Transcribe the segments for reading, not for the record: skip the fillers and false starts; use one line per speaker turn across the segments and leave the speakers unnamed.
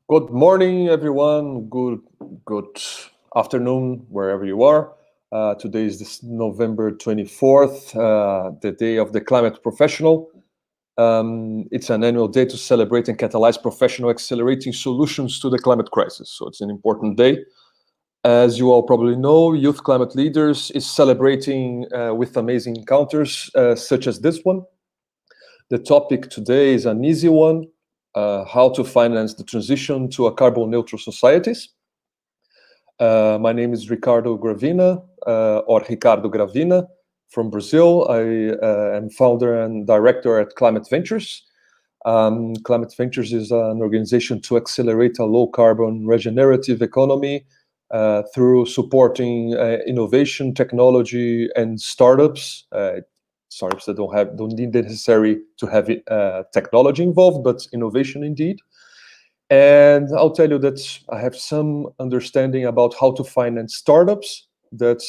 Good morning, everyone. Good afternoon, wherever you are. Today is this November 24th, the day of the climate professional. It's an annual day to celebrate and catalyze professional accelerating solutions to the climate crisis. So it's an important day. As you all probably know, Youth Climate Leaders is celebrating with amazing encounters such as this one. The topic today is an easy one. How to finance the transition to a carbon neutral societies. My name is Ricardo Gravina, or Ricardo Gravina from Brazil. I am founder and director at Climate Ventures. Climate Ventures is an organization to accelerate a low carbon regenerative economy through supporting innovation, technology, and startups. Startups that don't need necessary to have technology involved, but innovation indeed. And I'll tell you that I have some understanding about how to finance startups that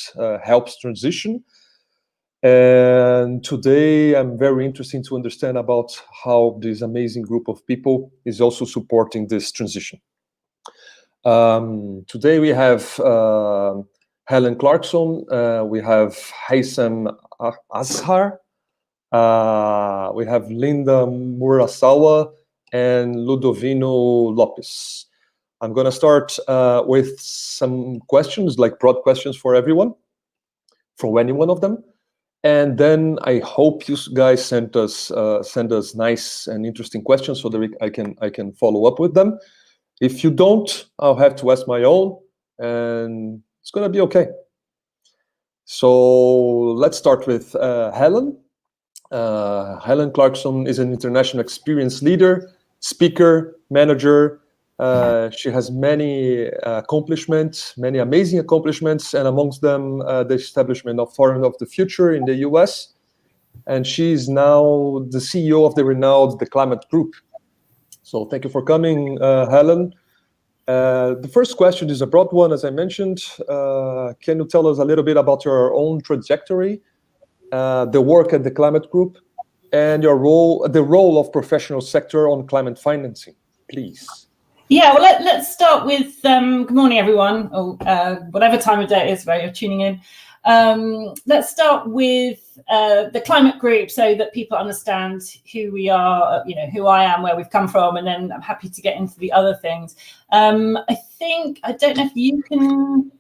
helps transition. And today I'm very interested to understand about how this amazing group of people is also supporting this transition. Today we have Helen Clarkson, we have Hessem Azhar, we have Linda Murasawa, and Ludovino Lopez. I'm going to start with some questions, like broad questions for everyone, for any one of them. And then I hope you guys send us nice and interesting questions so that I can follow up with them. If you don't, I'll have to ask my own, and it's going to be okay. So let's start with Helen. Helen Clarkson is an international experienced leader, speaker, manager. She has many accomplishments, many amazing accomplishments, and amongst them the establishment of Forum of the Future in the US. And she is now the CEO of the renowned The Climate Group. So thank you for coming, Helen. The first question is a broad one, as I mentioned. Can you tell us a little bit about your own trajectory, the work at the Climate Group, and your the role of professional sector on climate financing, please?
Yeah, well, let's start with good morning, everyone, or whatever time of day it is where you're tuning in. Let's start with the Climate Group so that people understand who we are, who I am, where we've come from, and then I'm happy to get into the other things. I don't know if you can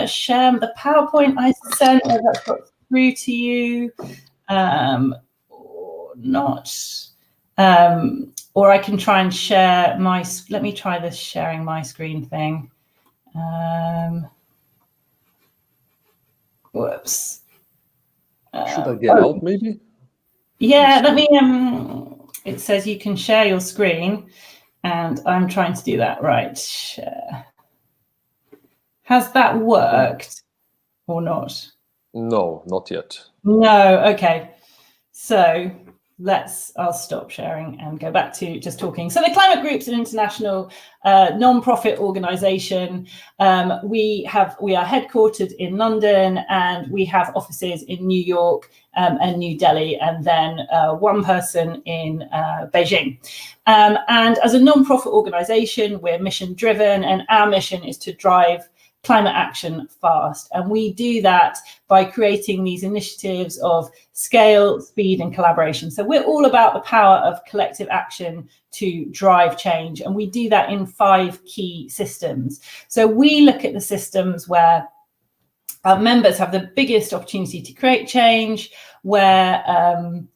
share the PowerPoint I sent, or that's got through to you, or not. Or I can try and share let me try this sharing my screen thing. Whoops.
Should I get out maybe?
Yeah, let me, it says you can share your screen, and I'm trying to do that. Right, share. Has that worked or not?
No, not yet.
No, okay. So I'll stop sharing and go back to just talking. So the Climate Group's an international non-profit organization. We are headquartered in London, and we have offices in New York and New Delhi, and then one person in Beijing. And as a non-profit organization, we're mission driven, and our mission is to drive climate action fast. And we do that by creating these initiatives of scale, speed, and collaboration. So we're all about the power of collective action to drive change. And we do that in 5 key systems. So we look at the systems where our members have the biggest opportunity to create change, and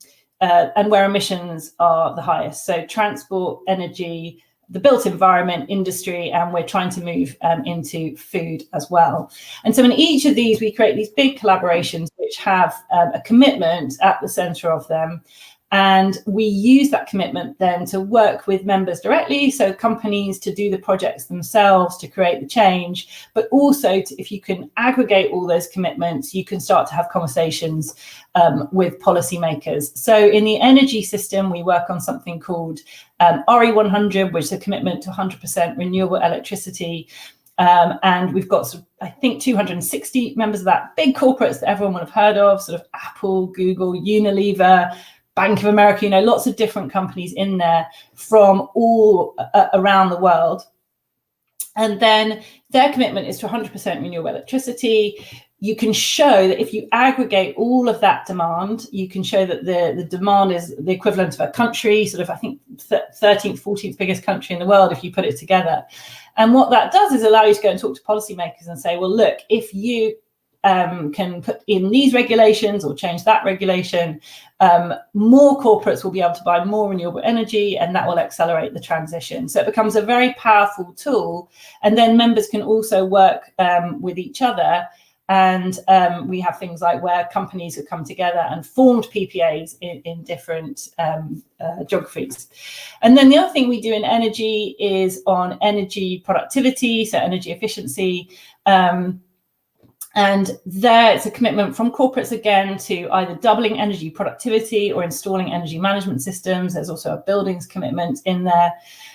where emissions are the highest. So transport, energy, the built environment, industry, and we're trying to move into food as well. And so in each of these, we create these big collaborations which have a commitment at the center of them. And we use that commitment then to work with members directly, so companies to do the projects themselves to create the change, but also if you can aggregate all those commitments, you can start to have conversations with policymakers. So in the energy system, we work on something called RE100, which is a commitment to 100% renewable electricity. And we've got, I think, 260 members of that, big corporates that everyone will have heard of, sort of Apple, Google, Unilever, Bank of America, you know, lots of different companies in there from all around the world. And then their commitment is to 100% renewable electricity. You can show that if you aggregate all of that demand, you can show that the demand is the equivalent of a country, sort of, I think, 13th, 14th biggest country in the world if you put it together. And what that does is allow you to go and talk to policymakers and say, well, look, if you can put in these regulations or change that regulation, more corporates will be able to buy more renewable energy, and that will accelerate the transition. So it becomes a very powerful tool. And then members can also work with each other. And we have things like where companies have come together and formed PPAs in different geographies. And then the other thing we do in energy is on energy productivity, so energy efficiency. And there it's a commitment from corporates again to either doubling energy productivity or installing energy management systems. There's also a buildings commitment in there.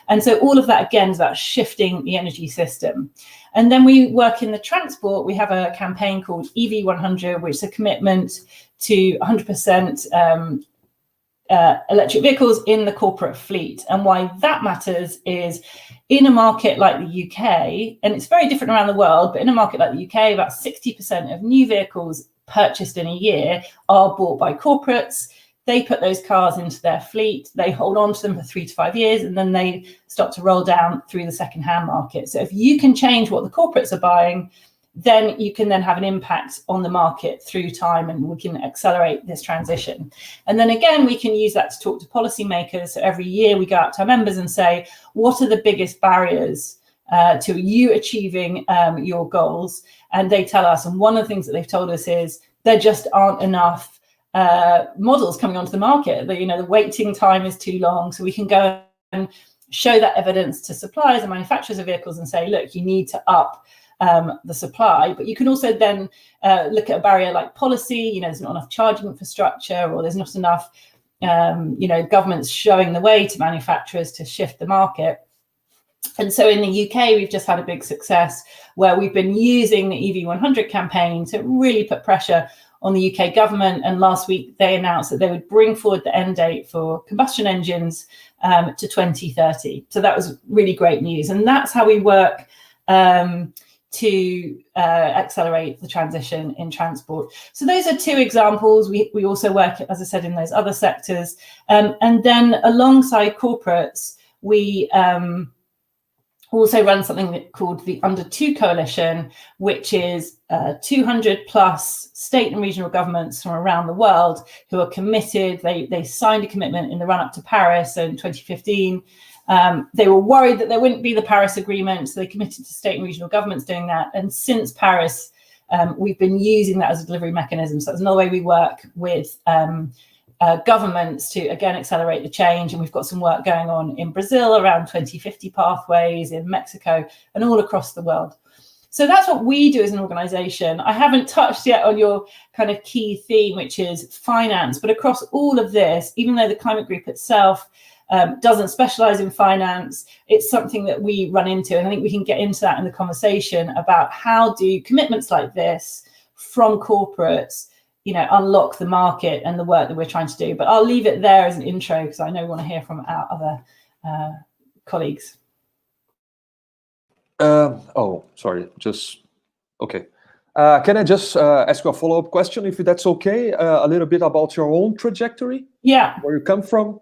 And so all of that again is about shifting the energy system. And then we work in the transport. We have a campaign called EV100, which is a commitment to 100% electric vehicles in the corporate fleet. And why that matters is in a market like the UK, and it's very different around the world, but in a market like the UK, about 60% of new vehicles purchased in a year are bought by corporates. They put those cars into their fleet, they hold on to them for 3 to 5 years, and then they start to roll down through the second-hand market. So if you can change what the corporates are buying, then you can then have an impact on the market through time, and we can accelerate this transition. And then again, we can use that to talk to policymakers. So every year we go out to our members and say, what are the biggest barriers to you achieving your goals? And they tell us, and one of the things that they've told us is there just aren't enough models coming onto the market. The waiting time is too long. So we can go and show that evidence to suppliers and manufacturers of vehicles and say, look, you need to up the supply. But you can also then look at a barrier like policy. There's not enough charging infrastructure, or there's not enough governments showing the way to manufacturers to shift the market. And so in the UK, we've just had a big success where we've been using the EV100 campaign to really put pressure on the UK government. And last week, they announced that they would bring forward the end date for combustion engines to 2030. So that was really great news. And that's how we work to accelerate the transition in transport. So those are two examples. We also work, as I said, in those other sectors. And then alongside corporates, we also run something called the Under 2 Coalition, which is 200 plus state and regional governments from around the world who are committed. They signed a commitment in the run up to Paris in 2015. They were worried that there wouldn't be the Paris Agreement, so they committed to state and regional governments doing that. And since Paris, we've been using that as a delivery mechanism. So that's another way we work with governments to, again, accelerate the change. And we've got some work going on in Brazil around 2050 pathways, in Mexico, and all across the world. So that's what we do as an organization. I haven't touched yet on your kind of key theme, which is finance. But across all of this, even though the climate group itself doesn't specialize in finance, it's something that we run into. And I think we can get into that in the conversation about how do commitments like this from corporates unlock the market and the work that we're trying to do. But I'll leave it there as an intro because I know we want to hear from our other colleagues.
Okay. Can I just ask you a follow-up question, if that's okay? A little bit about your own trajectory.
Yeah.
Where you come from.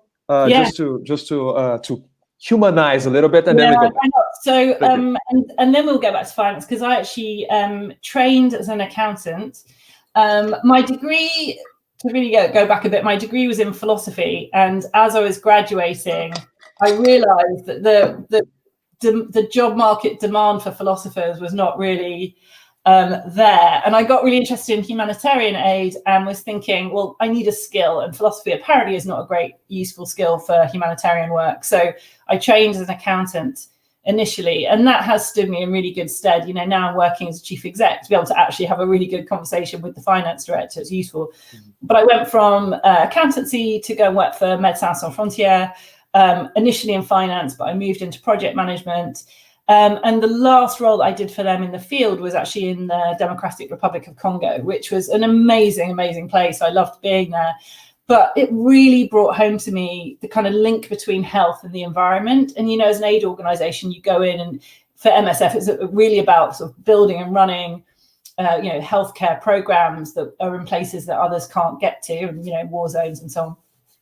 Just to humanize a little bit, and then we go back.
So, and then we'll go back to finance, because I actually trained as an accountant. My degree, to really go back a bit, my degree was in philosophy, and as I was graduating, I realised that the job market demand for philosophers was not really there. And I got really interested in humanitarian aid and was thinking, well, I need a skill, and philosophy apparently is not a great useful skill for humanitarian work. So I trained as an accountant initially, and that has stood me in really good stead. Now I'm working as a chief exec to be able to actually have a really good conversation with the finance director. It's useful. Mm-hmm. But I went from accountancy to go and work for Médecins Sans Frontières, initially in finance, but I moved into project management. And the last role I did for them in the field was actually in the Democratic Republic of Congo, which was an amazing, amazing place. I loved being there. but it really brought home to me the kind of link between health and the environment. And, as an aid organization, you go in, and for MSF, it's really about sort of building and running healthcare programs that are in places that others can't get to, and war zones and so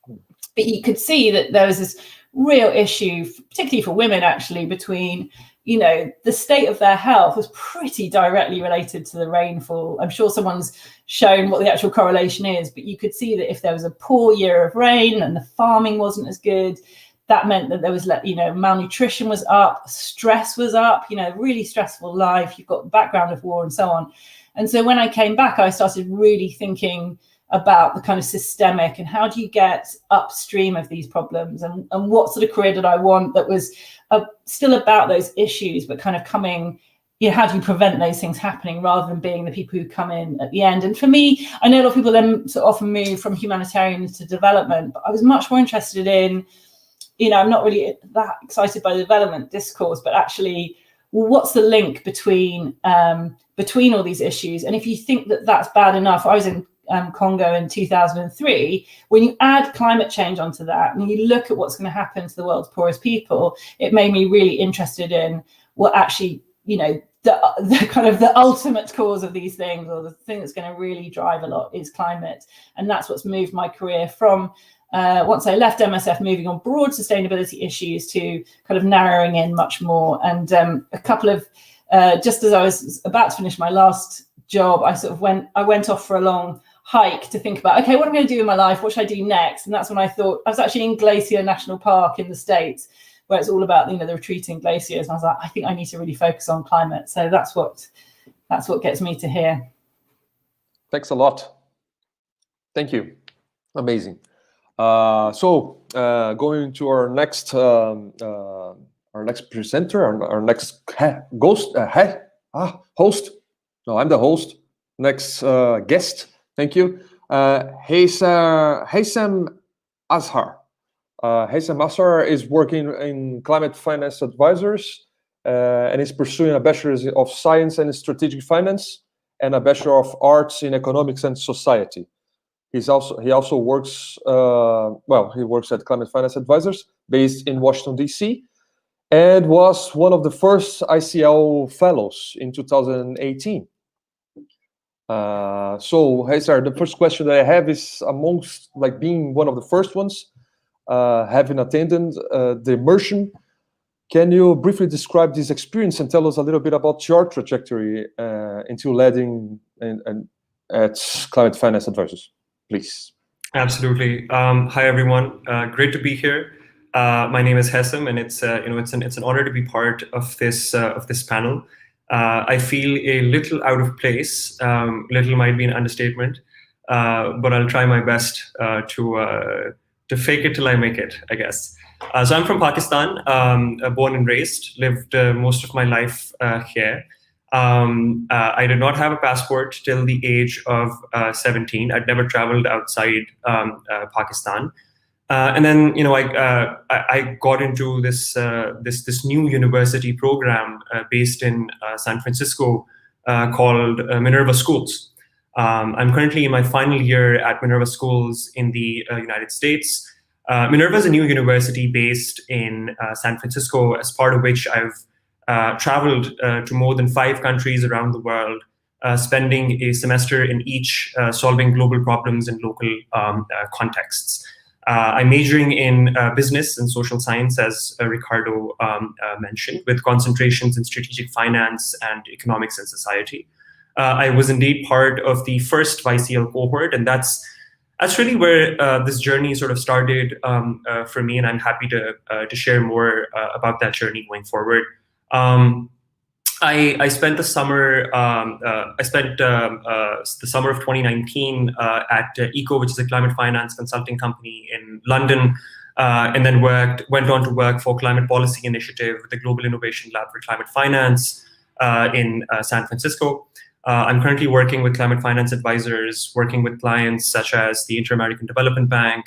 on. But you could see that there was this real issue, particularly for women, actually, between the state of their health was pretty directly related to the rainfall. I'm sure someone's shown what the actual correlation is, but you could see that if there was a poor year of rain and the farming wasn't as good, that meant that there was, malnutrition was up, stress was up, really stressful life. You've got the background of war and so on. And so when I came back, I started really thinking about the kind of systemic and how do you get upstream of these problems, and what sort of career did I want that was still about those issues, but kind of coming, how do you prevent those things happening rather than being the people who come in at the end? And for me, I know a lot of people then sort of often move from humanitarian to development, but I was much more interested in, I'm not really that excited by the development discourse, but actually, what's the link between all these issues? And if you think that that's bad enough, I was in Congo in 2003, when you add climate change onto that and you look at what's going to happen to the world's poorest people, it made me really interested in what actually, the kind of the ultimate cause of these things, or the thing that's going to really drive a lot, is climate. And that's what's moved my career from once I left MSF, moving on broad sustainability issues to kind of narrowing in much more. And a couple of, just as I was about to finish my last job, I went off for a long hike to think about, okay, what am I going to do in my life? What should I do next? And that's when I thought, I was actually in Glacier National Park in the States, where it's all about, the retreating glaciers. And I was like, I think I need to really focus on climate. So that's what gets me to here.
Thanks a lot. Thank you. Amazing. So going to our next presenter, our next host. No, I'm the host. Next guest. Thank you. Hessem Azhar. Hessem Azhar is working in climate finance advisors and is pursuing a Bachelor's of Science in Strategic Finance and a Bachelor of Arts in Economics and Society. He also works, he works at Climate Finance Advisors based in Washington, D.C., and was one of the first ICL fellows in 2018. So, Haysam, the first question that I have is, amongst being one of the first ones, having attended the immersion, can you briefly describe this experience and tell us a little bit about your trajectory into leading at Climate Finance Advisors, please?
Absolutely. Hi everyone. Great to be here. My name is Hessem, and it's an honor to be part of this panel. I feel a little out of place. Little might be an understatement, but I'll try my best to fake it till I make it, I guess. So I'm from Pakistan, born and raised, lived most of my life here. I did not have a passport till the age of 17. I'd never traveled outside Pakistan. And then, I got into this new university program based in San Francisco called Minerva Schools. I'm currently in my final year at Minerva Schools in the United States. Minerva is a new university based in San Francisco, as part of which I've traveled to more than 5 countries around the world, spending a semester in each, solving global problems in local contexts. I'm majoring in business and social science, as Ricardo mentioned, with concentrations in strategic finance and economics and society. I was indeed part of the first YCL cohort, and that's really where this journey sort of started for me, and I'm happy to share more about that journey going forward. I spent the summer. The summer of 2019 at ECO, which is a climate finance consulting company in London, and then went on to work for Climate Policy Initiative, the Global Innovation Lab for Climate Finance in San Francisco. I'm currently working with Climate Finance Advisors, working with clients such as the Inter-American Development Bank,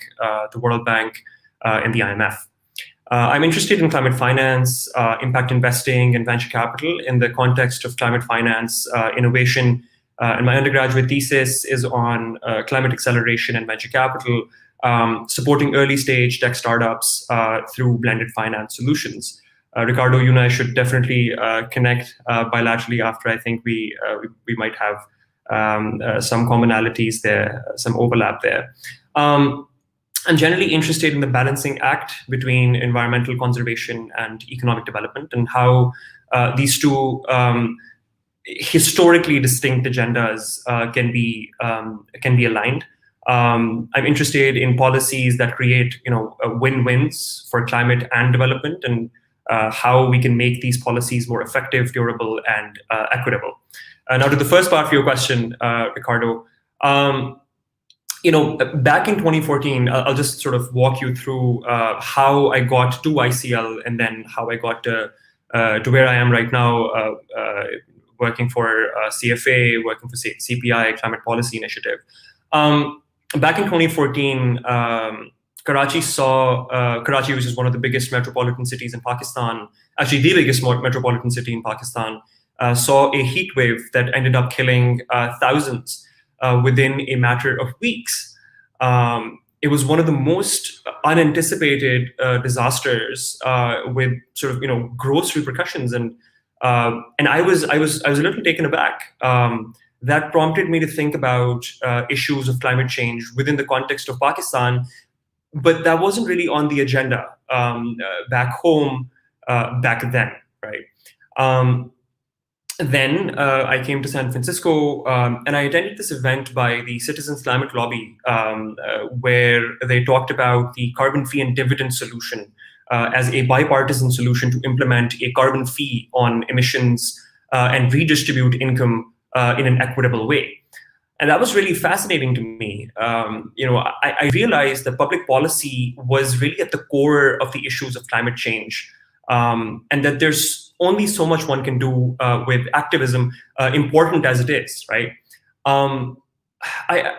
the World Bank, and the IMF. I'm interested in climate finance, impact investing, and venture capital in the context of climate finance innovation. And my undergraduate thesis is on climate acceleration and venture capital, supporting early stage tech startups through blended finance solutions. Ricardo, you and I should definitely connect bilaterally after. I think we might have some commonalities there, some overlap there. I'm generally interested in the balancing act between environmental conservation and economic development, and how these two historically distinct agendas can be aligned. I'm interested in policies that create, win-wins for climate and development, and how we can make these policies more effective, durable, and equitable. Now, to the first part of your question, Ricardo, back in 2014, I'll just sort of walk you through how I got to ICL, and then how I got to where I am right now, working for CFA, working for CPI, Climate Policy Initiative. Back in 2014, Karachi, which is one of the biggest metropolitan cities in Pakistan, actually the biggest metropolitan city in Pakistan, saw a heat wave that ended up killing thousands within a matter of weeks. It was one of the most unanticipated disasters with sort of gross repercussions, and I was a little taken aback. That prompted me to think about issues of climate change within the context of Pakistan, but that wasn't really on the agenda back home back then, right? Then I came to San Francisco, and I attended this event by the Citizens Climate Lobby, where they talked about the carbon fee and dividend solution as a bipartisan solution to implement a carbon fee on emissions and redistribute income in an equitable way. And that was really fascinating to me. I realized that public policy was really at the core of the issues of climate change, and that there's only so much one can do with activism, important as it is, right? I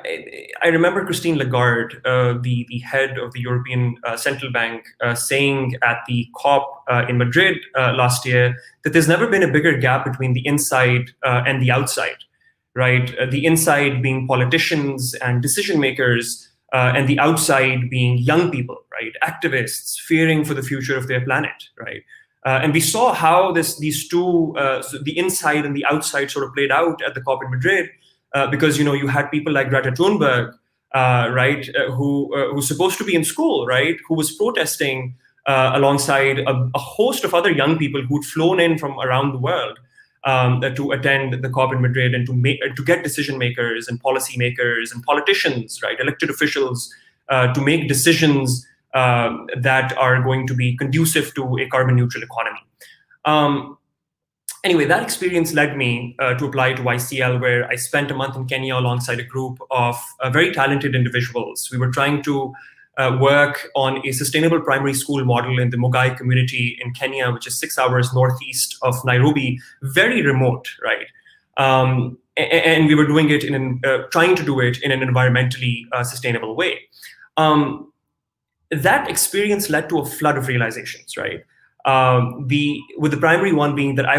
remember Christine Lagarde, the head of the European Central Bank, saying at the COP in Madrid last year that there's never been a bigger gap between the inside and the outside, right? The inside being politicians and decision makers, and the outside being young people, right? Activists fearing for the future of their planet, right? And we saw how these two, so the inside and the outside, sort of played out at the COP in Madrid, because you had people like Greta Thunberg, right, who's supposed to be in school, right, who was protesting alongside a host of other young people who'd flown in from around the world to attend the COP in Madrid, and to get decision makers and policy makers and politicians, right, elected officials, to make decisions that are going to be conducive to a carbon neutral economy. Anyway, that experience led me to apply to ICL, where I spent a month in Kenya alongside a group of very talented individuals. We were trying to work on a sustainable primary school model in the Mogai community in Kenya, which is 6 hours northeast of Nairobi, very remote, right? And we were doing it trying to do it in an environmentally sustainable way. That experience led to a flood of realizations, right? With the primary one being that I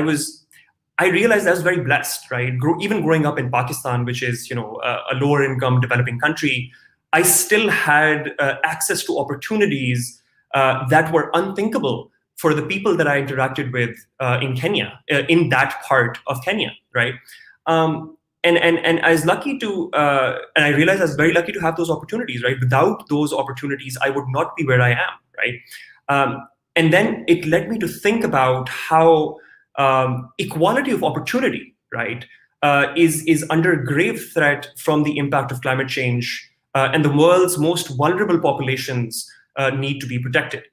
realized I was very blessed, right? Even growing up in Pakistan, which is a lower income developing country, I still had access to opportunities that were unthinkable for the people that I interacted with in Kenya, in that part of Kenya, right? And I was lucky to, and I realized I was very lucky to have those opportunities, right? Without those opportunities, I would not be where I am, right? And then it led me to think about how equality of opportunity, right, is under grave threat from the impact of climate change, and the world's most vulnerable populations need to be protected.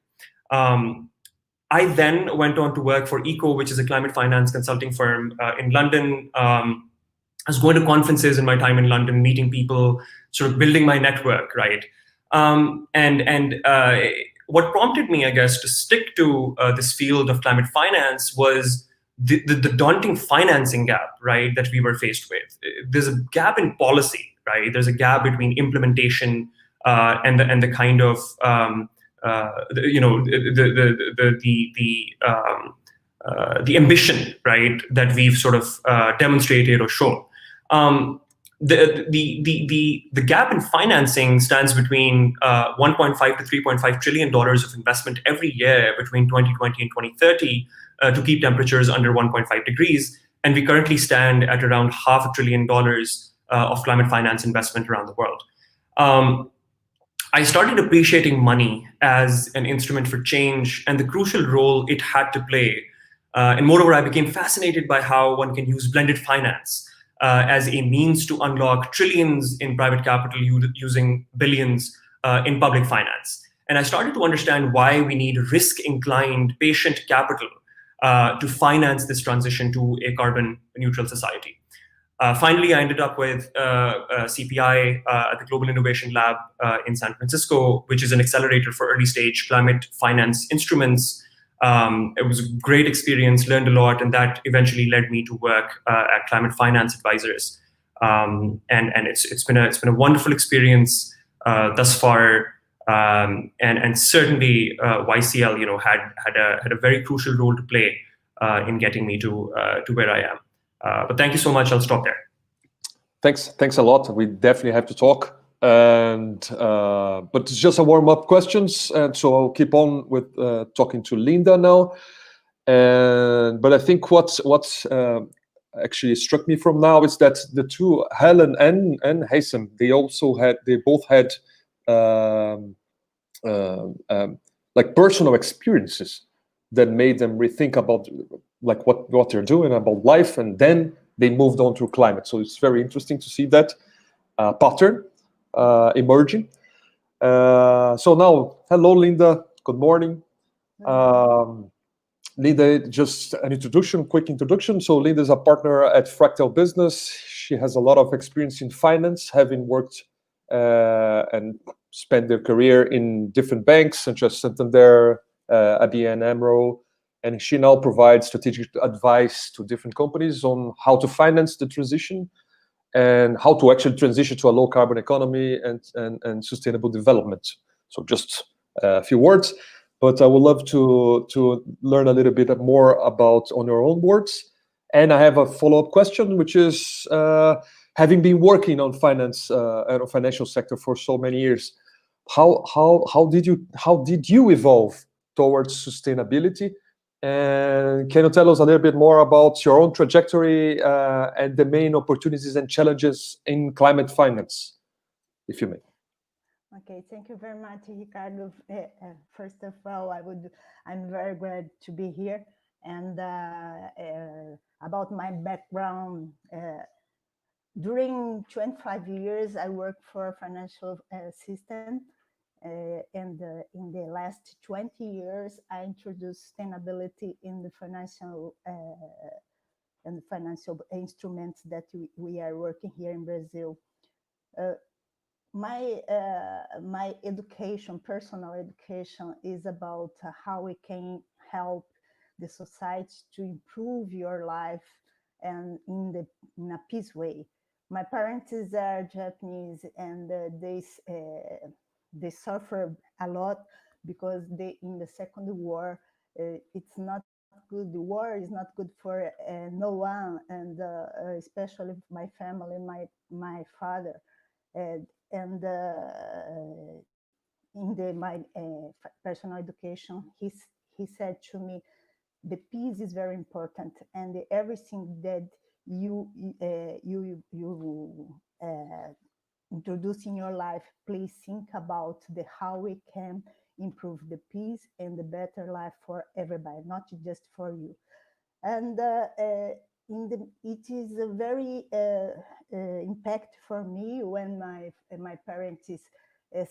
I then went on to work for ECO, which is a climate finance consulting firm in London. I was going to conferences in my time in London, meeting people, sort of building my network, right? What prompted me, I guess, to stick to this field of climate finance was the daunting financing gap, right, that we were faced with. There's a gap in policy, right? There's a gap between implementation and the kind of the ambition, right, that we've sort of demonstrated or shown. the gap in financing stands between 1.5 to 3.5 trillion dollars of investment every year between 2020 and 2030 to keep temperatures under 1.5 degrees. And we currently stand at around $500 billion of climate finance investment around the world. I started appreciating money as an instrument for change and the crucial role it had to play. And moreover, I became fascinated by how one can use blended finance as a means to unlock trillions in private capital using billions in public finance. And I started to understand why we need risk-inclined, patient capital to finance this transition to a carbon-neutral society. Finally, I ended up with CPI at the Global Innovation Lab in San Francisco, which is an accelerator for early-stage climate finance instruments. It was a great experience, learned a lot, and that eventually led me to work at Climate Finance Advisors. And it's been a wonderful experience thus far, and certainly YCL, had a very crucial role to play in getting me to where I am. But thank you so much. I'll stop there.
Thanks a lot. We definitely have to talk. And but it's just a warm-up questions, and so I'll keep on with talking to Linda now. But I think what's actually struck me from now is that the two, Helen and Haysam, they both had like personal experiences that made them rethink about like what they're doing about life, and then they moved on to climate. So it's very interesting to see that pattern emerging. So now, hello, Linda. Good morning. Linda, just an introduction, quick introduction. So Linda is a partner at Fractal Business. She has a lot of experience in finance, having worked and spent their career in different banks, such as Santander, ABN AMRO, and she now provides strategic advice to different companies on how to finance the transition and how to actually transition to a low carbon economy and sustainable development. So just a few words, but I would love to learn a little bit more about on your own words. And I have a follow-up question, which is having been working on finance and financial sector for so many years, how did you evolve towards sustainability? And can you tell us a little bit more about your own trajectory and the main opportunities and challenges in climate finance, if you may?
Okay, thank you very much, Ricardo. First of all, I'm very glad to be here. And about my background, during 25 years, I worked for a financial system. And in the last 20 years, I introduced sustainability in the financial instruments that we are working here in Brazil. My education, personal education, is about how we can help the society to improve your life and in a peace way. My parents are Japanese, and they suffer a lot because in the Second War, it's not good. The war is not good for no one, and especially my family, my father. And in my personal education, he said to me, the peace is very important, and everything that you introduce in your life, please think about how we can improve the peace and the better life for everybody, not just for you. And it is a very impact for me when my parents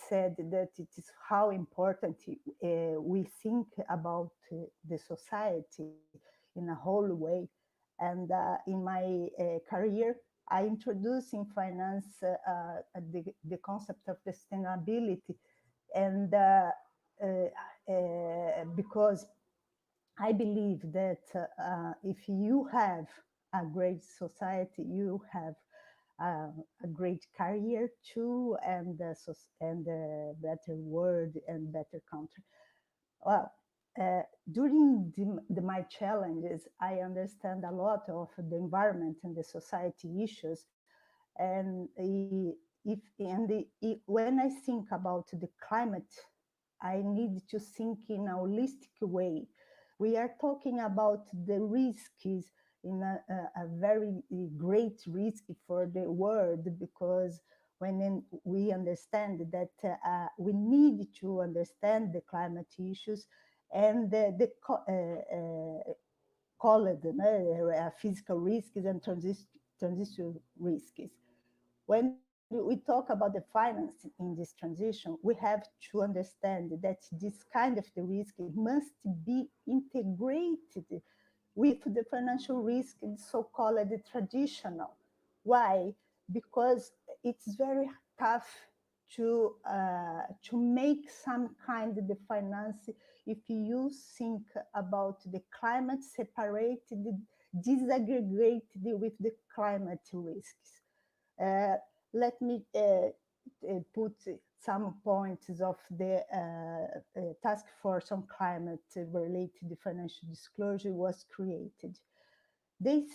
said that it is how important we think about the society in a whole way. And in my career, I introduced in finance the concept of sustainability, and because I believe that if you have a great society, you have a great career too, and a better world and better country. Well, during my challenges, I understand a lot of the environment and the society issues, And when I think about the climate, I need to think in a holistic way. We are talking about the risks in a very great risk for the world, because when we understand that we need to understand the climate issues and called physical risks and transition risks. When we talk about the finance in this transition, we have to understand that this kind of the risk must be integrated with the financial risk, so-called traditional. Why? Because it's very tough to make some kind of the finance if you think about the climate separated, disaggregated with the climate risks. Let me put some points of the task force on climate related financial disclosure was created. The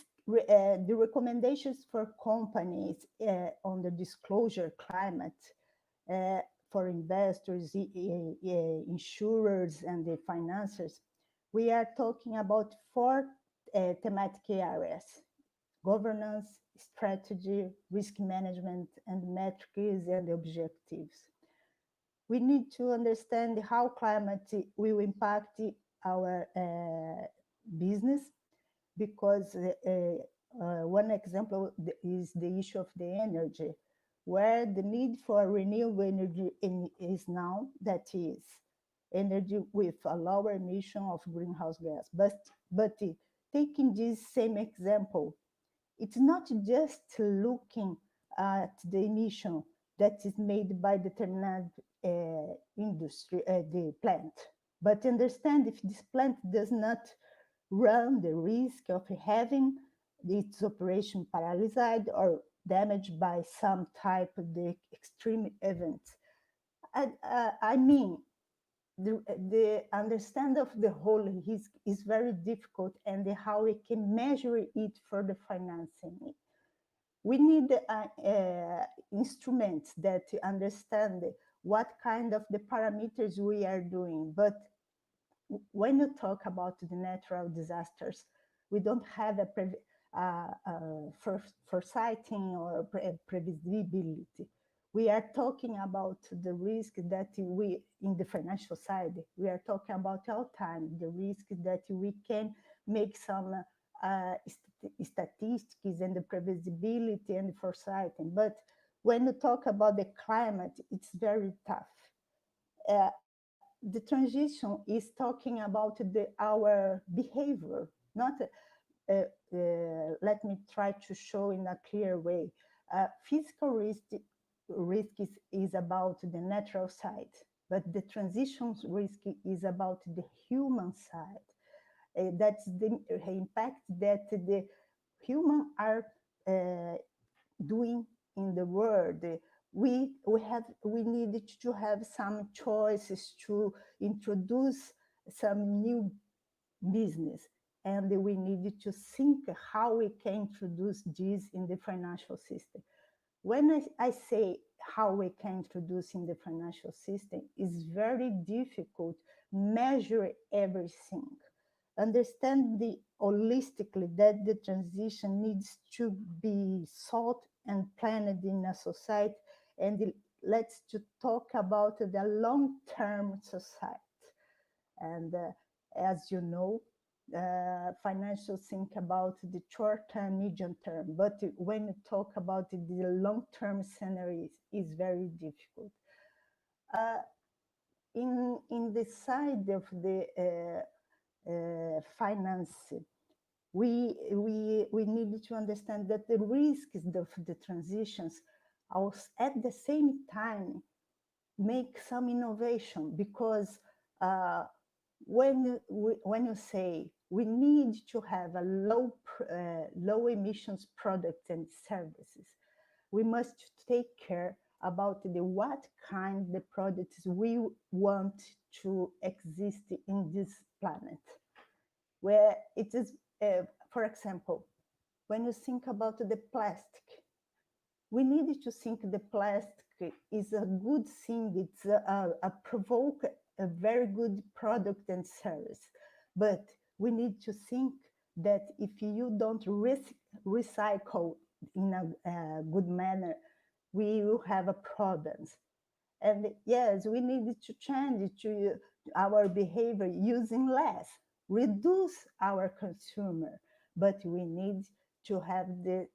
recommendations for companies on the disclosure climate for investors, insurers, and the financiers, we are talking about 4 thematic areas: governance, strategy, risk management, and metrics and objectives. We need to understand how climate will impact our business, because one example is the issue of the energy, where the need for renewable energy is now, that is energy with a lower emission of greenhouse gas. But taking this same example, it's not just looking at the emission that is made by determined industry, the plant, but understand if this plant does not run the risk of having its operation paralyzed or damaged by some type of the extreme events. I mean, the understand of the whole risk is very difficult, and how we can measure it for the financing. We need instruments that understand what kind of the parameters we are doing. But when you talk about the natural disasters, we don't have a foresighting or previsibility. We are talking about the risk that we, in the financial side, we are talking about all time, the risk that we can make some statistics and the previsibility and foresighting. But when you talk about the climate, it's very tough. The transition is talking about our behavior, not, let me try to show in a clear way. Physical risk is about the natural side, but the transition risk is about the human side. That's the impact that the human are doing in the world. We needed to have some choices to introduce some new business, and we needed to think how we can introduce this in the financial system. When I say how we can introduce in the financial system, it's very difficult measure everything. Understand holistically that the transition needs to be thought and planned in a society, and let's to talk about the long-term society. And as you know, financials think about the short-term, medium-term, but when you talk about the long-term scenario, is very difficult. In the side of the finance, we need to understand that the risks of the transitions at the same time make some innovation, because when you say we need to have a low emissions products and services, we must take care about what kind of products we want to exist in this planet, where it is, for example, when you think about the plastic, we need to think the plastic is a good thing. It's a provoke a very good product and service. But we need to think that if you don't recycle in a good manner, we will have a problems. And yes, we need to change to our behavior using less, reduce our consumer, but we need to have the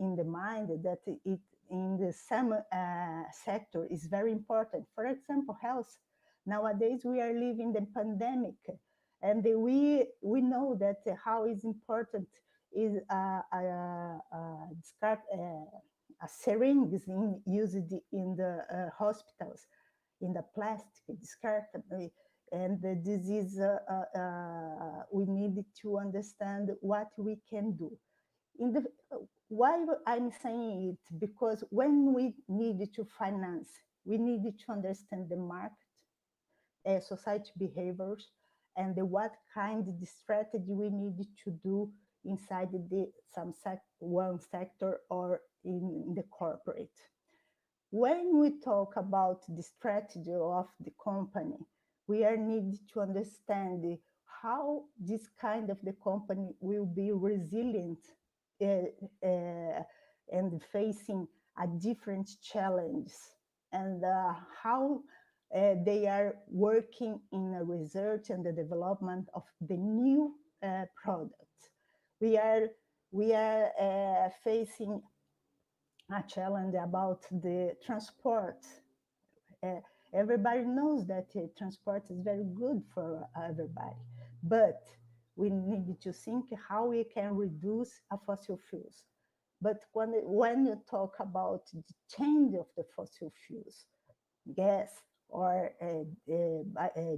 in the mind that it in the some sector is very important. For example, health. Nowadays we are living the pandemic, and we know that how is important is syringes used in the hospitals, in the plastic discarded. And this is, we need to understand what we can do. Why I'm saying it, because when we need to finance, we need to understand the market, society behaviors, and what kind of strategy we need to do inside one sector or in the corporate. When we talk about the strategy of the company, we are need to understand how this kind of the company will be resilient and facing a different challenges, and how they are working in a research and the development of the new products. We are facing a challenge about the transport. Everybody knows that transport is very good for everybody, but we need to think how we can reduce fossil fuels. But when you talk about the change of the fossil fuels, gas or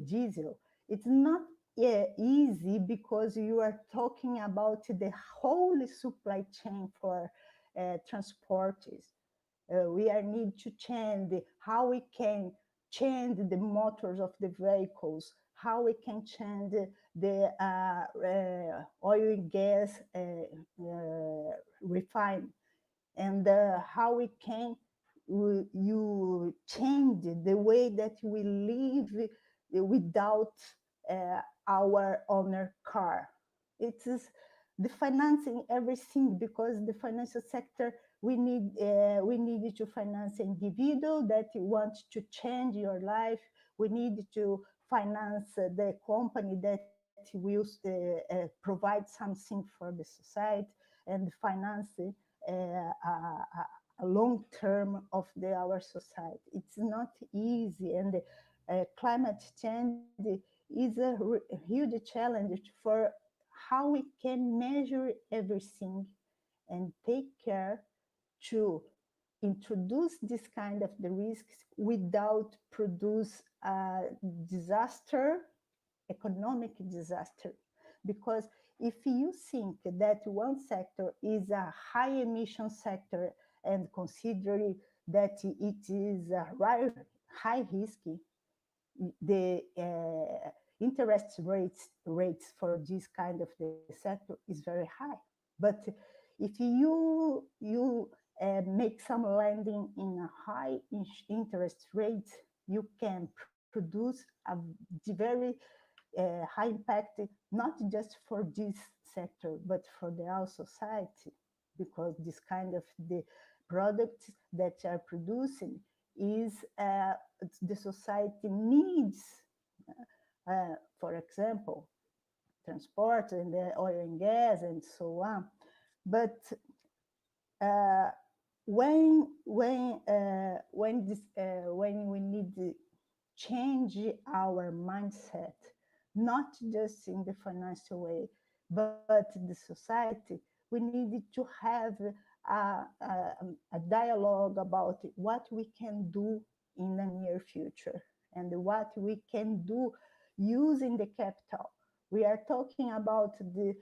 diesel, it's not easy, because you are talking about the whole supply chain for transporters. We are need to change how we can change the motors of the vehicles, how we can change the oil and gas refine, and how we can you change the way that we live without our owner car. It is the financing everything, because the financial sector, we need to finance individual that want to change your life. We need to finance the company that will provide something for the society, and finance a long term of our society. It's not easy, and climate change is a huge challenge for how we can measure everything and take care to introduce this kind of the risks without produce a disaster, economic disaster. Because if you think that one sector is a high emission sector and consider that it is a high risky, the interest rates for this kind of the sector is very high. But if you make some lending in a high interest rate, you can produce a very high impact, not just for this sector, but for the whole society, because this kind of the products that are producing is the society needs. For example, transport and the oil and gas and so on. But when we need to change our mindset, not just in the financial way, but the society, we need to have a dialogue about what we can do in the near future and what we can do using the capital. We are talking about the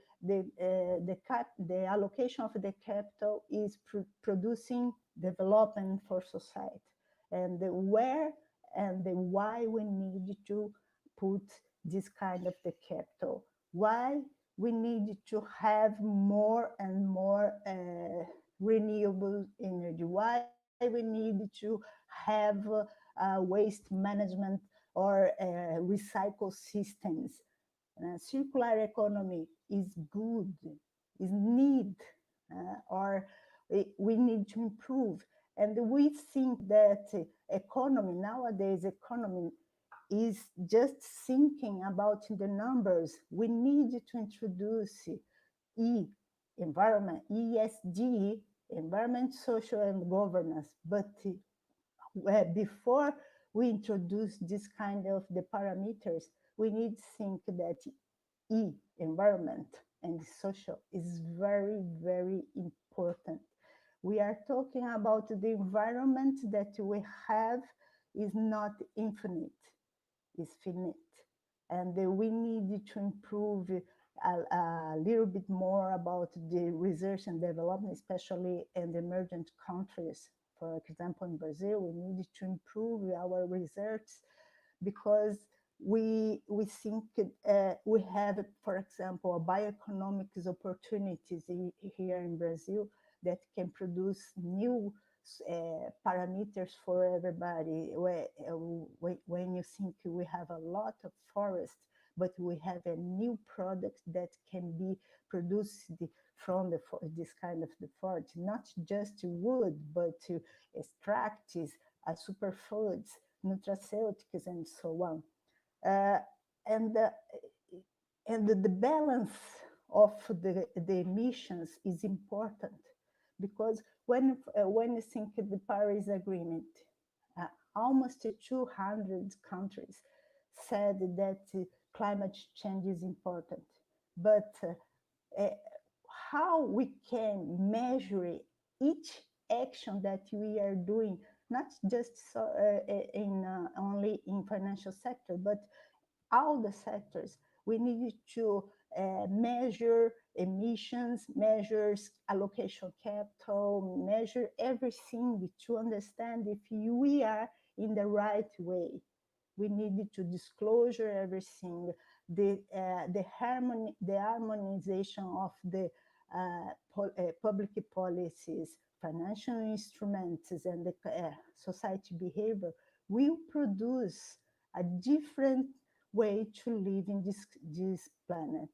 allocation of the capital is producing development for society, and where and why we need to put this kind of the capital. Why we need to have more and more renewable energy, why we need to have waste management or recycle systems. Circular economy is good, is need, or we need to improve. And we think that nowadays economy is just thinking about the numbers. We need to introduce environment, ESG, environment, social, and governance. But before we introduce this kind of the parameters, we need to think that environment and social is very, very important. We are talking about the environment that we have is not infinite, is finite. And we need to improve a little bit more about the research and development, especially in the emergent countries. For example, in Brazil, we need to improve our research because we think we have, for example, bioeconomics opportunities here in Brazil that can produce new parameters for everybody. When you think we have a lot of forest, but we have a new product that can be produced from this kind of the forest, not just wood, but to extracts, superfoods, nutraceuticals, and so on. And the balance of the emissions is important, because when you think of the Paris Agreement, almost 200 countries said that climate change is important. But how we can measure each action that we are doing, not just only in financial sector, but all the sectors. We need to measure emissions, measures allocation capital, measure everything to understand if we are in the right way. We need to disclosure everything, the harmonization of the public policies, financial instruments, and the society behavior will produce a different way to live in this planet.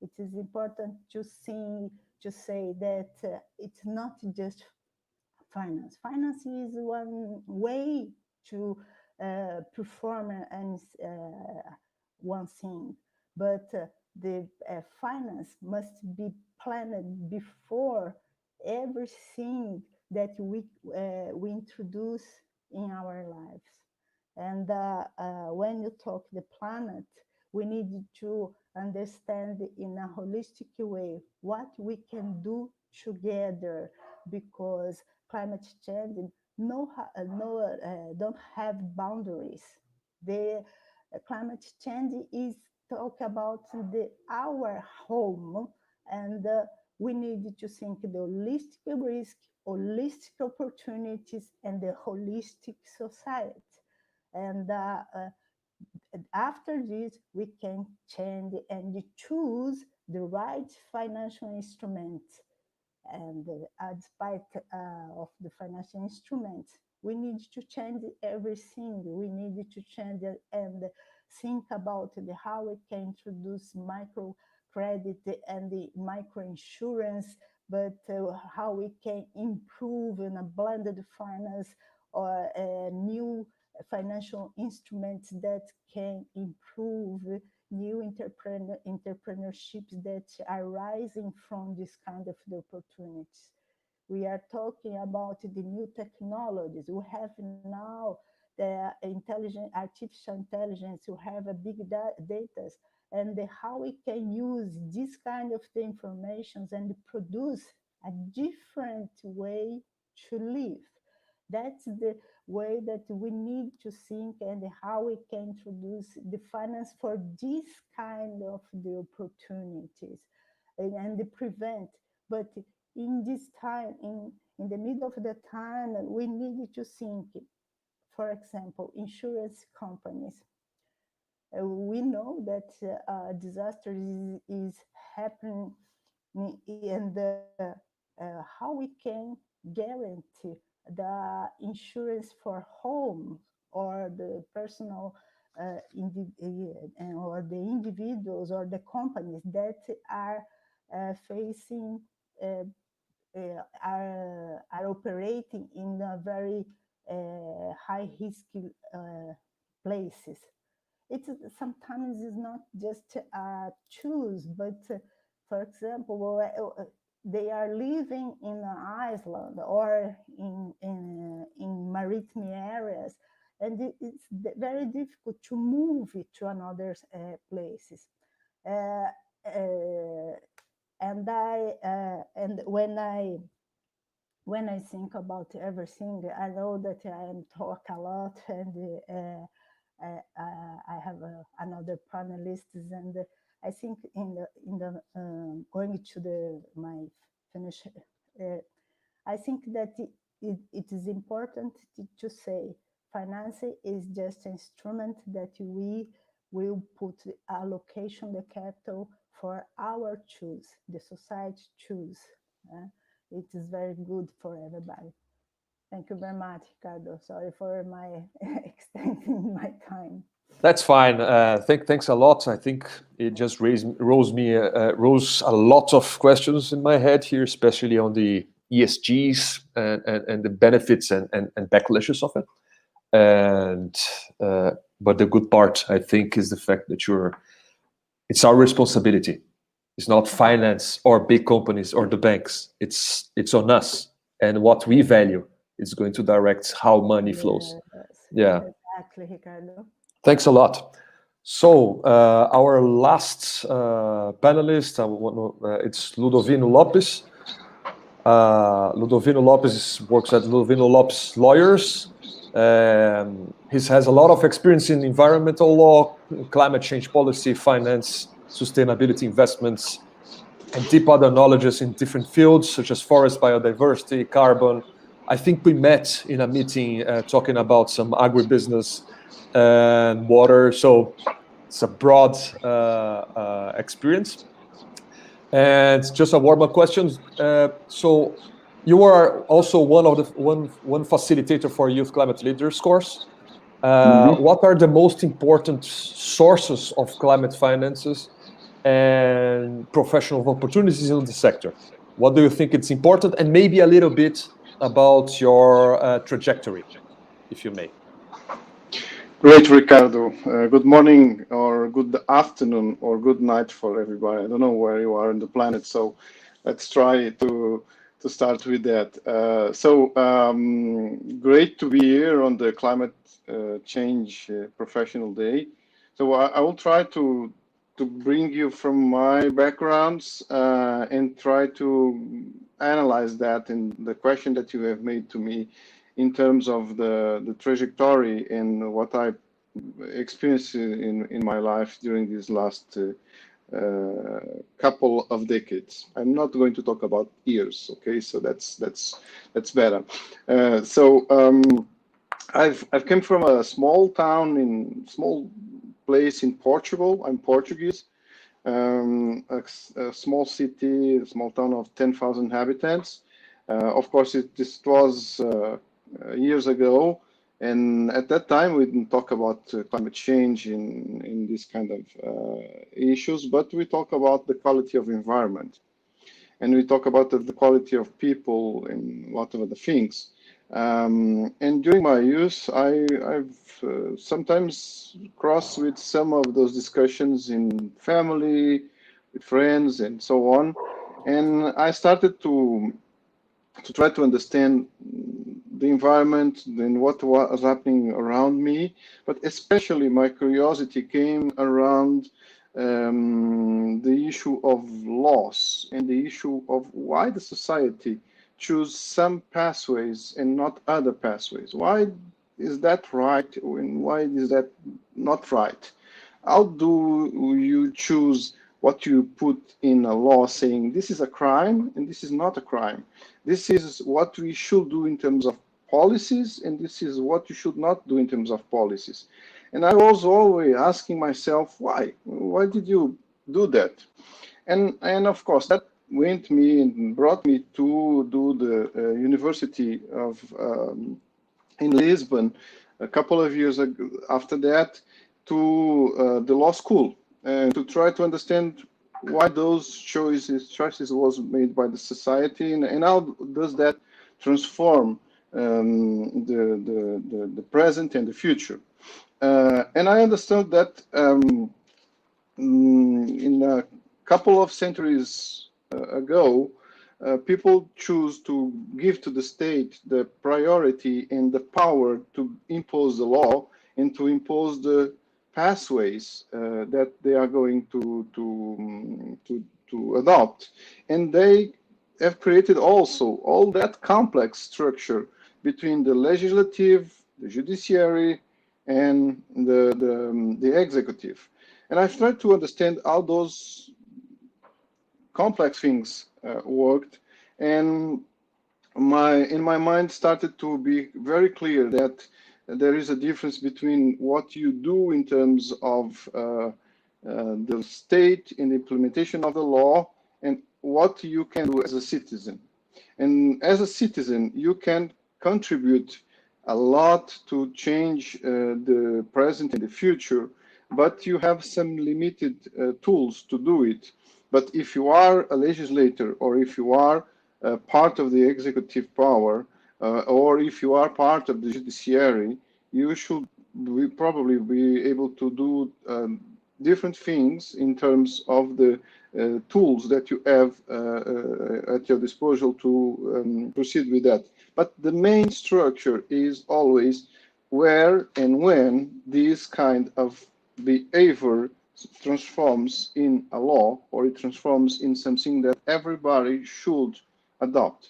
It is important to say that it's not just finance. Finance is one way to perform one thing, but the finance must be planned before everything that we introduce in our lives. And when you talk the planet, we need to understand in a holistic way what we can do together, because climate change don't have boundaries. The climate change is talk about our home, and we need to think the holistic risk, holistic opportunities, and the holistic society. And after this, we can change and choose the right financial instruments. And despite of the financial instruments, we need to change everything. We need to change and think about how we can introduce microcredit and the microinsurance, but how we can improve in a blended finance or new financial instruments that can improve new entrepreneurships that are rising from this kind of the opportunities. We are talking about the new technologies. We have now the artificial intelligence, we have a big data, and how we can use this kind of the informations and produce a different way to live. That's the way that we need to think, and how we can introduce the finance for this kind of the opportunities and the prevent. But in this time, in the middle of the time, we need to think, for example, insurance companies. We know that disaster is happening, and how we can guarantee the insurance for home or the personal or the individuals or the companies that are facing are operating in a very high risk places. It sometimes is not just choose, but for example, they are living in an island or in maritime areas, and it's very difficult to move it to another places. And when I think about everything, I know that I talk a lot, and I have another panelists, and I think in the going to my finish, I think that it is important to say financing is just an instrument that we will put allocation the capital for our choose, the society choose. It is very good for everybody. Thank you very much, Ricardo. Sorry for my extending my time.
That's fine. Thanks a lot. I think it just rose a lot of questions in my head here, especially on the ESGs and the benefits and backlashes of it. And but the good part, I think, is the fact that it's our responsibility. It's not finance or big companies or the banks. It's on us, and what we value is going to direct how money flows. Yeah,
exactly, Ricardo.
Thanks a lot. So our last panelist, it's Ludovino Lopez. Ludovino Lopez works at Ludovino Lopez Lawyers. He has a lot of experience in environmental law, climate change policy, finance, sustainability investments, and deep other knowledges in different fields such as forest biodiversity, carbon. I think we met in a meeting talking about some agribusiness and water. So it's a broad experience. And just a warm-up question. So you are also one facilitator for Youth Climate Leaders course. What are the most important sources of climate finances and professional opportunities in the sector? What do you think it's important? And maybe a little bit about your trajectory, if you may.
Great, Ricardo. Good morning, or good afternoon, or good night for everybody. I don't know where you are on the planet, so let's try to start with that. Great to be here on the Climate Change Professional Day. So I will try to bring you from my backgrounds and try to analyze that in the question that you have made to me in terms of the trajectory and what I experienced in my life during these last couple of decades. I'm not going to talk about years, okay? So that's better. I've come from a small place in Portugal. I'm Portuguese. A small city, a small town of 10,000 inhabitants. Of course, this was years ago, and at that time we didn't talk about climate change in this kind of issues, but we talk about the quality of environment, and we talk about the quality of people and a lot of other things. And during my youth, I've sometimes crossed with some of those discussions in family, with friends, and so on, and I started to try to understand the environment and what was happening around me, but especially my curiosity came around the issue of loss and the issue of why the society choose some pathways and not other pathways. Why is that right and why is that not right? How do you choose what you put in a law saying this is a crime and this is not a crime? This is what we should do in terms of policies, and this is what you should not do in terms of policies. And I was always asking myself, why? Why did you do that? And of course, that went me and brought me to do the University of in Lisbon a couple of years after that to the law school and to try to understand why those choices was made by the society and how does that transform the present and the future. And I understood that in a couple of centuries ago, people choose to give to the state the priority and the power to impose the law and to impose the pathways that they are going to adopt. And they have created also all that complex structure between the legislative, the judiciary, and the executive. And I've tried to understand how those complex things worked, and in my mind started to be very clear that there is a difference between what you do in terms of the state in the implementation of the law and what you can do as a citizen. And as a citizen, you can contribute a lot to change the present and the future, but you have some limited tools to do it. But if you are a legislator, or if you are part of the executive power, or if you are part of the judiciary, you should probably be able to do different things in terms of the tools that you have at your disposal to proceed with that. But the main structure is always where and when this kind of behavior transforms in a law, or it transforms in something that everybody should adopt.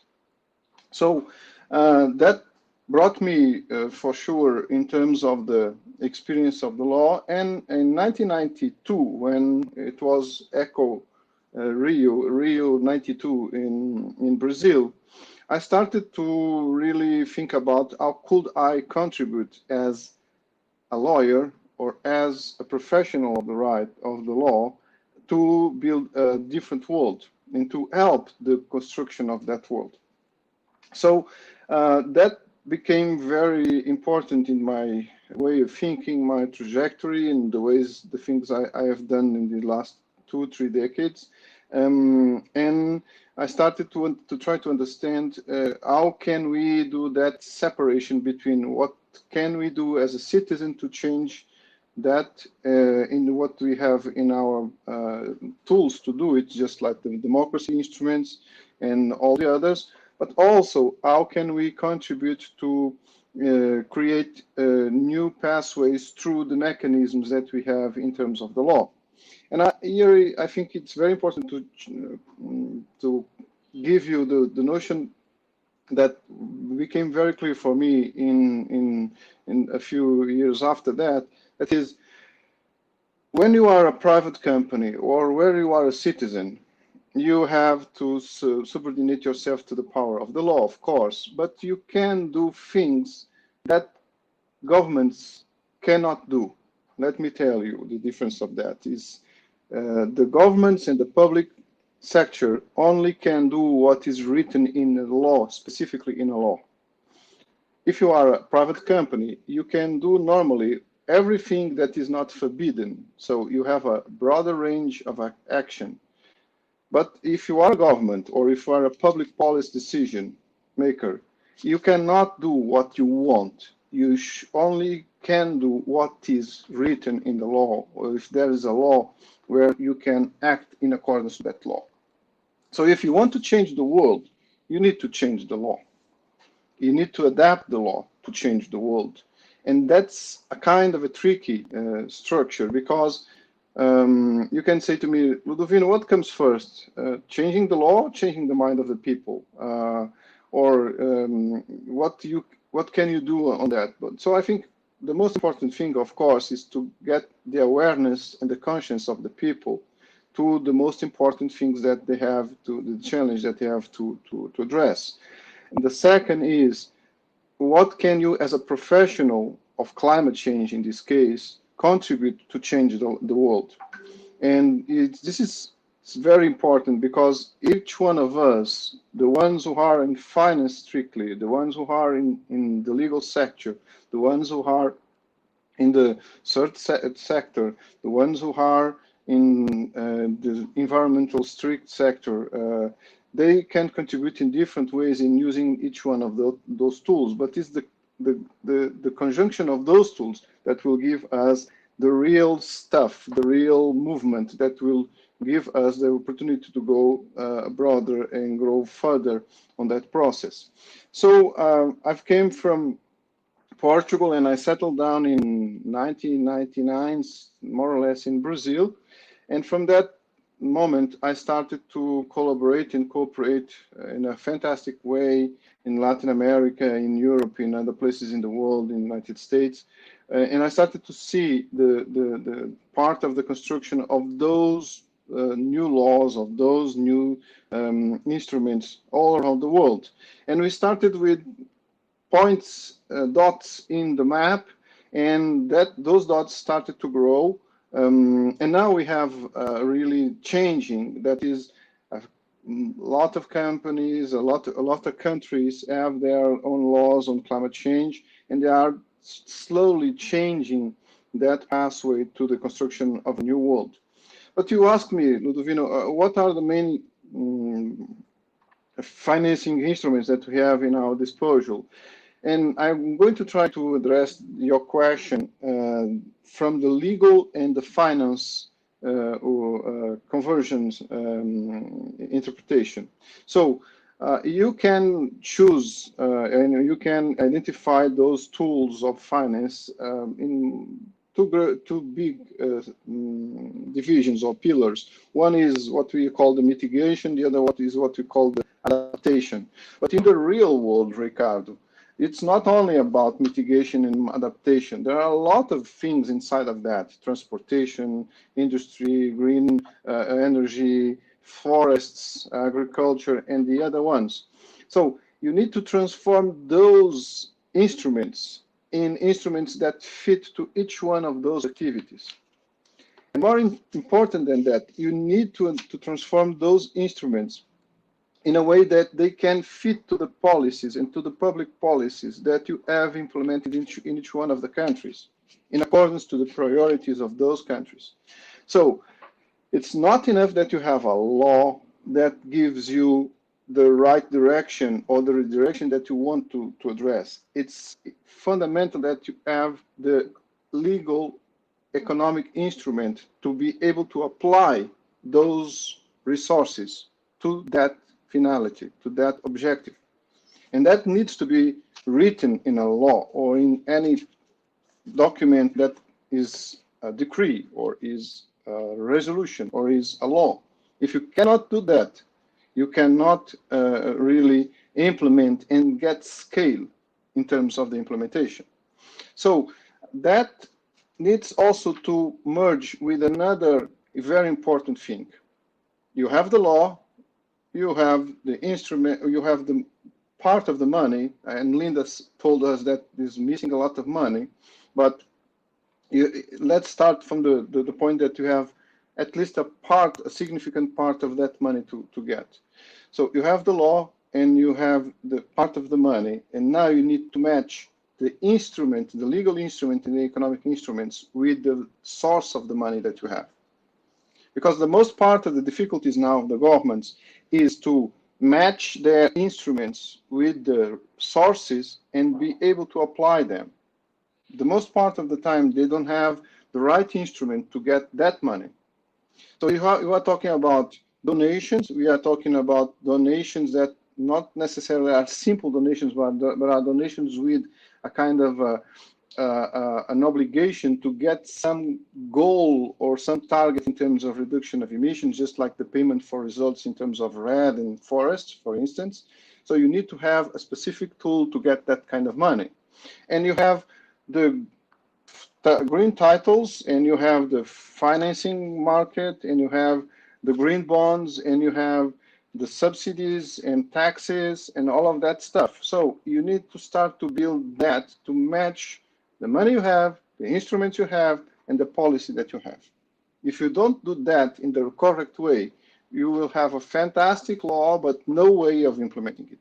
So that brought me for sure in terms of the experience of the law. And in 1992, when it was Rio 92 in Brazil, I started to really think about how could I contribute as a lawyer or as a professional of the right of the law to build a different world and to help the construction of that world. So that became very important in my way of thinking, my trajectory, and the things I have done in the last 2-3 decades. And I started to try to understand how can we do that separation between what can we do as a citizen to change that in what we have in our tools to do it, just like the democracy instruments and all the others, but also how can we contribute to create new pathways through the mechanisms that we have in terms of the law. And here I think it's very important to give you the notion that became very clear for me in a few years after that. That is, when you are a private company or where you are a citizen, you have to subordinate yourself to the power of the law, of course, but you can do things that governments cannot do. Let me tell you, the difference of that is the governments and the public sector only can do what is written in the law, specifically in a law. If you are a private company, you can do normally everything that is not forbidden. So you have a broader range of action. But if you are a government or if you are a public policy decision maker, you cannot do what you want. You only can do what is written in the law, or if there is a law where you can act in accordance with that law. So if you want to change the world, you need to change the law. You need to adapt the law to change the world. And that's a kind of a tricky structure, because you can say to me, Ludovino, what comes first? Changing the law, changing the mind of the people? What can you do on that? So I think the most important thing, of course, is to get the awareness and the conscience of the people to the most important things that they have to, the challenge that they have to address. And the second is, what can you, as a professional of climate change in this case, contribute to change the world? And this is It's very important because each one of us, the ones who are in finance strictly, the ones who are in the legal sector, the ones who are in the third sector, the ones who are in the environmental strict sector, they can contribute in different ways in using each one of those tools. But it's the conjunction of those tools that will give us the real stuff, the real movement that will give us the opportunity to go broader and grow further on that process. So I've came from Portugal and I settled down in 1999, more or less in Brazil. And from that moment, I started to collaborate and cooperate in a fantastic way in Latin America, in Europe, in other places in the world, in the United States. And I started to see the part of the construction of those new laws, of those new instruments all around the world. And we started with points, dots in the map, and those dots started to grow. And now we have really changing. That is, a lot of companies, a lot of countries have their own laws on climate change, and they are slowly changing that pathway to the construction of a new world. But you asked me, Ludovino, what are the main financing instruments that we have in our disposal? And I'm going to try to address your question from the legal and the finance or conversions interpretation. So you can choose and you can identify those tools of finance in two big divisions or pillars. One is what we call the mitigation, the other is what we call the adaptation. But in the real world, Ricardo, it's not only about mitigation and adaptation. There are a lot of things inside of that: transportation, industry, green energy, forests, agriculture, and the other ones. So you need to transform those instruments in instruments that fit to each one of those activities. And more important than that, you need to transform those instruments in a way that they can fit to the policies and to the public policies that you have implemented in each one of the countries, in accordance to the priorities of those countries. So it's not enough that you have a law that gives you the right direction or the direction that you want to address. It's fundamental that you have the legal economic instrument to be able to apply those resources to that finality, to that objective. And that needs to be written in a law or in any document that is a decree or is a resolution or is a law. If you cannot do that, you cannot really implement and get scale in terms of the implementation. So that needs also to merge with another very important thing. You have the law, you have the instrument, you have the part of the money, and Linda told us that is missing a lot of money, but let's start from the point that you have at least a significant part of that money to get. So you have the law and you have the part of the money, and now you need to match the instrument, the legal instrument and the economic instruments with the source of the money that you have. Because the most part of the difficulties now of the governments is to match their instruments with the sources and be able to apply them. The most part of the time, they don't have the right instrument to get that money. So you are talking about donations. We are talking about donations that not necessarily are simple donations, but are donations with a kind of an obligation to get some goal or some target in terms of reduction of emissions, just like the payment for results in terms of RED and forests, for instance. So you need to have a specific tool to get that kind of money. And you have the green titles, and you have the financing market, and you have the green bonds, and you have the subsidies and taxes and all of that stuff. So you need to start to build that to match the money you have, the instruments you have, and the policy that you have. If you don't do that in the correct way, you will have a fantastic law, but no way of implementing it.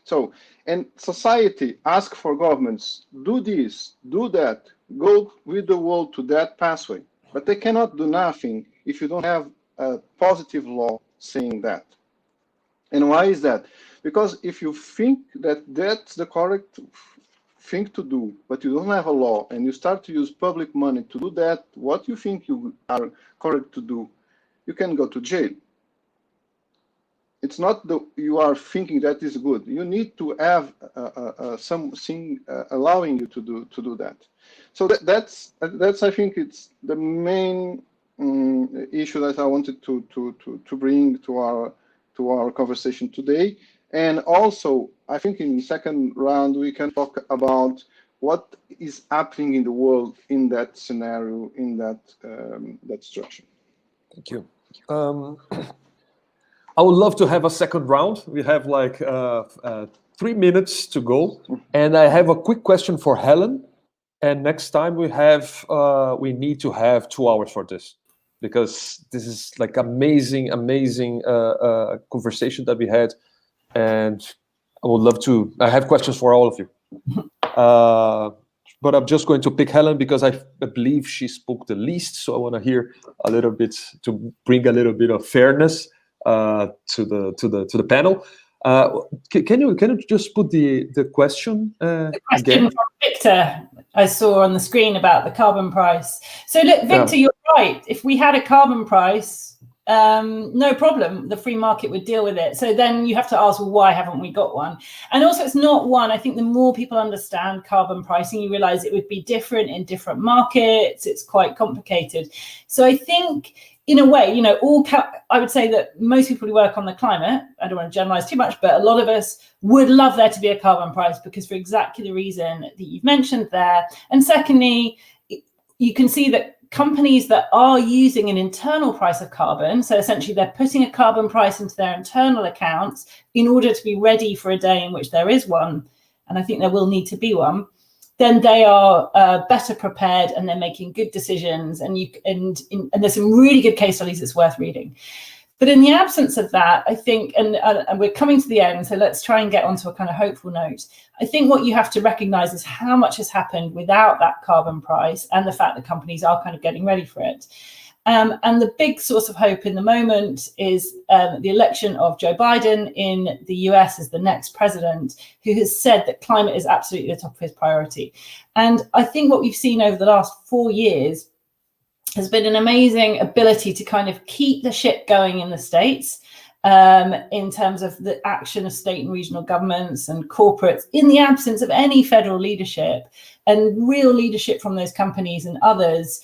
So, and society asks for governments, do this, do that, go with the world to that pathway. But they cannot do nothing if you don't have a positive law saying that. And why is that? Because if you think that that's the correct thing to do, but you don't have a law, and you start to use public money to do that, what you think you are correct to do, you can go to jail. It's not that you are thinking that is good. You need to have something allowing you to do that. So that's I think it's the main issue that I wanted to bring to our conversation today. And also, I think in the second round we can talk about what is happening in the world in that scenario, in that that structure.
Thank you. I would love to have a second round. We have like 3 minutes to go, and I have a quick question for Helen. And next time we need to have 2 hours for this, because this is like amazing conversation that we had, and I would love to. I have questions for all of you, but I'm just going to pick Helen because I believe she spoke the least. So I want to hear a little bit to bring a little bit of fairness to the panel. Can you just put the question
the question
again?
from Victor I saw on the screen about the carbon price. So look, Victor, you're right. If we had a carbon price, no problem, the free market would deal with it. So then you have to ask, well, why haven't we got one? And also, it's not one. I think the more people understand carbon pricing, you realize it would be different in different markets. It's quite complicated. So I think, in a way, you know, I would say that most people who work on the climate, I don't want to generalize too much, but a lot of us would love there to be a carbon price, because for exactly the reason that you've mentioned there. And secondly, you can see that companies that are using an internal price of carbon, so essentially they're putting a carbon price into their internal accounts in order to be ready for a day in which there is one, and I think there will need to be one, then they are better prepared and they're making good decisions. And there's some really good case studies it's worth reading. But in the absence of that, I think, and we're coming to the end, so let's try and get onto a kind of hopeful note. I think what you have to recognize is how much has happened without that carbon price, and the fact that companies are kind of getting ready for it. And the big source of hope in the moment is the election of Joe Biden in the US as the next president, who has said that climate is absolutely the top of his priority. And I think what we've seen over the last 4 years has been an amazing ability to kind of keep the ship going in the States, in terms of the action of state and regional governments and corporates in the absence of any federal leadership, and real leadership from those companies and others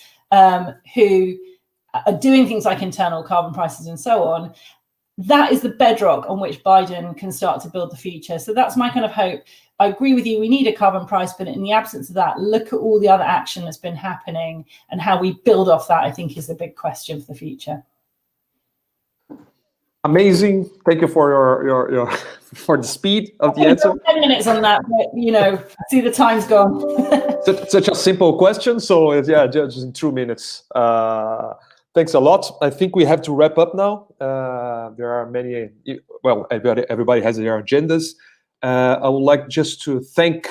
who are doing things like internal carbon prices and so on. That is the bedrock on which Biden can start to build the future. So that's my kind of hope. I agree with you, we need a carbon price, but in the absence of that, look at all the other action that's been happening, and how we build off that, I think, is the big question for the future. Amazing. Thank you for your for the speed of the answer. 10 minutes on that, but you know, I see the time's gone. Such a simple question. So yeah, just in 2 minutes. Thanks a lot. I think we have to wrap up now. There are many, well, everybody has their agendas. I would like just to thank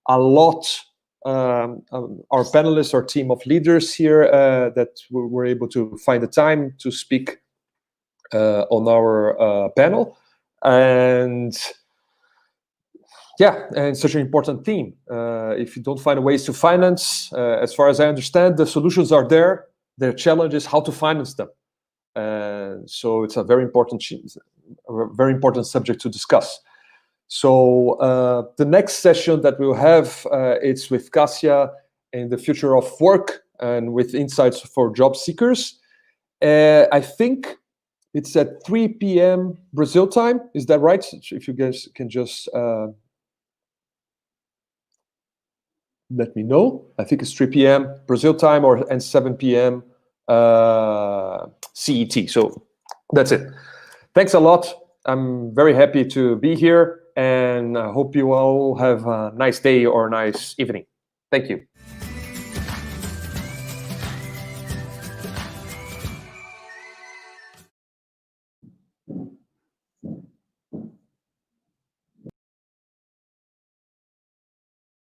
a lot our panelists, our team of leaders here that were able to find the time to speak on our panel. And yeah, and such an important theme. If you don't find ways to finance, as far as I understand, the solutions are there. The challenge is how to finance them. So it's a very important subject to discuss. So the next session that we'll have, it's with Kasia in the future of work and with insights for job seekers. I think it's at 3 p.m. Brazil time. Is that right? If you guys can just let me know. I think it's 3 p.m. Brazil time and 7 p.m. CET. So that's it. Thanks a lot. I'm very happy to be here, and I hope you all have a nice day or nice evening. Thank you.